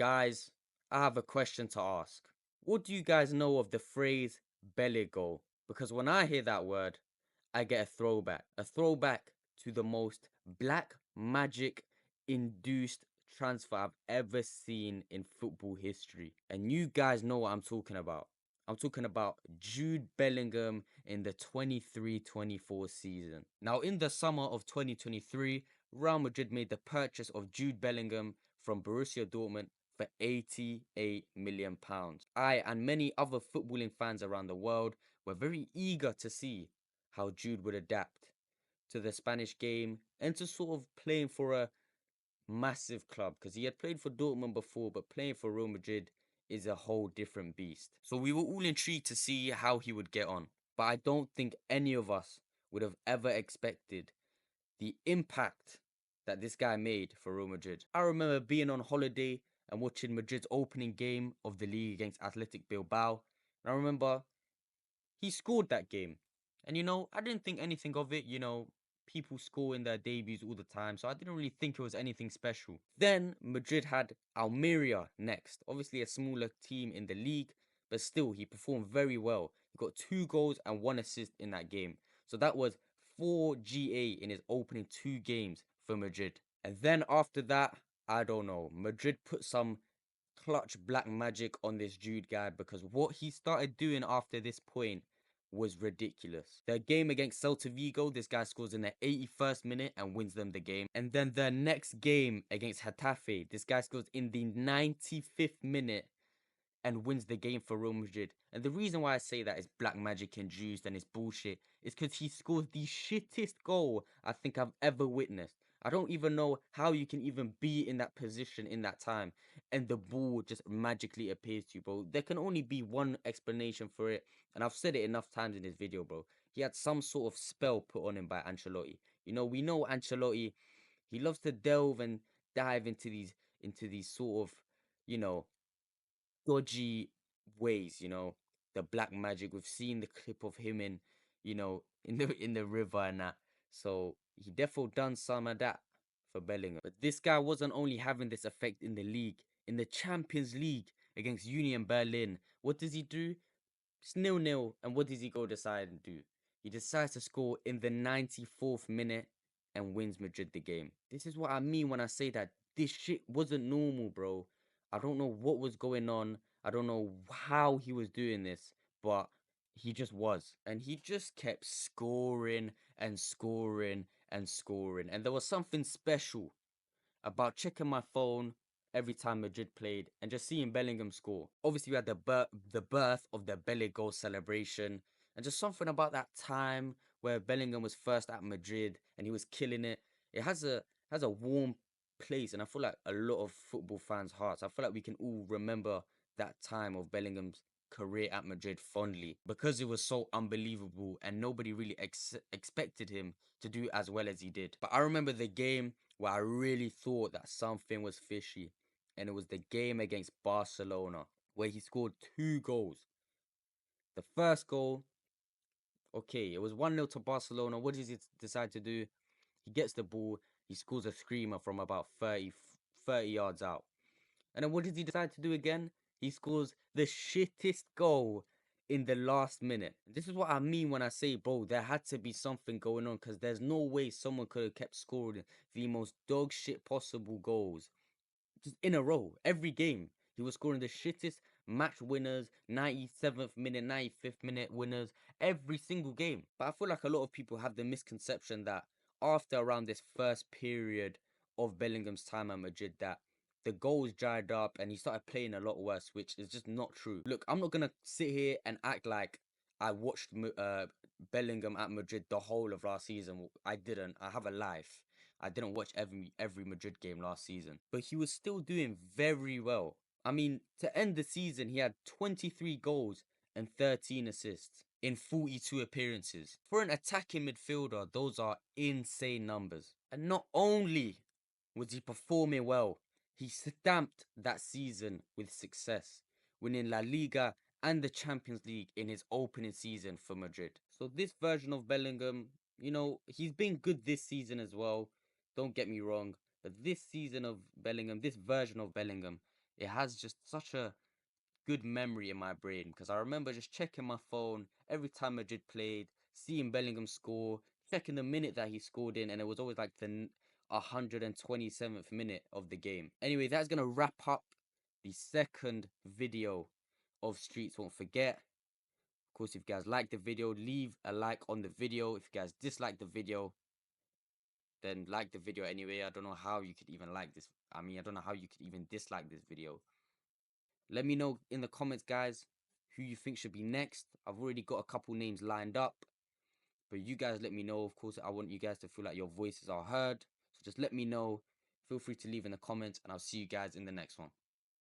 Guys, I have a question to ask. What do you guys know of the phrase Belligol? Because when I hear that word, I get a throwback. A throwback to the most black magic induced transfer I've ever seen in football history. And you guys know what I'm talking about. I'm talking about Jude Bellingham in the 23-24 season. Now, in the summer of 2023, Real Madrid made the purchase of Jude Bellingham from Borussia Dortmund for £88 million. I and many other footballing fans around the world were very eager to see how Jude would adapt to the Spanish game and to sort of playing for a massive club, because he had played for Dortmund before, but playing for Real Madrid is a whole different beast. So we were all intrigued to see how he would get on, but I don't think any of us would have ever expected the impact that this guy made for Real Madrid. I remember being on holiday and watching Madrid's opening game of the league against Athletic Bilbao, and I remember he scored that game. And I didn't think anything of it. People score in their debuts all the time, so I didn't really think it was anything special. Then Madrid had Almeria next, obviously a smaller team in the league, but still he performed very well. He got 2 goals and 1 assist in that game. So that was 4 GA in his opening 2 games for Madrid. And then after that, I don't know, Madrid put some clutch black magic on this Jude guy, because what he started doing after this point was ridiculous. The game against Celta Vigo, this guy scores in the 81st minute and wins them the game. And then the next game against Getafe, this guy scores in the 95th minute and wins the game for Real Madrid. And the reason why I say that is black magic induced and it's bullshit is because he scored the shittest goal I think I've ever witnessed. I don't even know how you can even be in that position in that time and the ball just magically appears to you, bro. There can only be one explanation for it, and I've said it enough times in this video, bro. He had some sort of spell put on him by Ancelotti. We know Ancelotti, he loves to delve and dive into these sort of, you know, dodgy ways, the black magic. We've seen the clip of him in the river and that. So he definitely done some of that for Bellingham. But this guy wasn't only having this effect in the league, in the Champions League against Union Berlin. What does he do? It's 0-0, and what does he go decide and do? He decides to score in the 94th minute and wins Madrid the game. This is what I mean when I say that this shit wasn't normal, bro. I don't know what was going on. I don't know how he was doing this, but he just was. And he just kept scoring and scoring and scoring. And there was something special about checking my phone every time Madrid played and just seeing Bellingham score. Obviously, we had the birth of the Belligol celebration, and just something about that time where Bellingham was first at Madrid and he was killing it. It has a warm place, and I feel like a lot of football fans' hearts. I feel like we can all remember that time of Bellingham's career at Madrid fondly, because it was so unbelievable and nobody really expected him to do as well as he did. But I remember the game where I really thought that something was fishy, and it was the game against Barcelona where he scored 2 goals. The first goal, okay, it was 1-0 to Barcelona. What does he decide to do? He gets the ball, he scores a screamer from about 30 yards out. And then what does he decide to do again? He scores the shittest goal in the last minute. This is what I mean when I say, bro, there had to be something going on, because there's no way someone could have kept scoring the most dog shit possible goals just in a row. Every game, he was scoring the shittest match winners, 97th minute, 95th minute winners, every single game. But I feel like a lot of people have the misconception that after around this first period of Bellingham's time at Madrid, that the goals dried up and he started playing a lot worse, which is just not true. Look, I'm not gonna sit here and act like I watched Bellingham at Madrid the whole of last season. I didn't. I have a life. I didn't watch every Madrid game last season, but he was still doing very well. I mean, to end the season, he had 23 goals and 13 assists in 42 appearances. For an attacking midfielder, those are insane numbers. And not only was he performing well, he stamped that season with success, winning La Liga and the Champions League in his opening season for Madrid. So this version of Bellingham, he's been good this season as well. Don't get me wrong. But this season of Bellingham, this version of Bellingham, it has just such a good memory in my brain because I remember just checking my phone every time Madrid played, seeing Bellingham score, checking the minute that he scored in, and it was always like the 127th minute of the game. Anyway, that's gonna wrap up the second video of Streets Won't Forget. Of course, if you guys like the video, leave a like on the video. If you guys dislike the video, then like the video anyway. I don't know how you could even like this. I mean, I don't know how you could even dislike this video. Let me know in the comments, guys, who you think should be next. I've already got a couple names lined up, but you guys let me know. Of course, I want you guys to feel like your voices are heard. So just let me know. Feel free to leave in the comments, and I'll see you guys in the next one.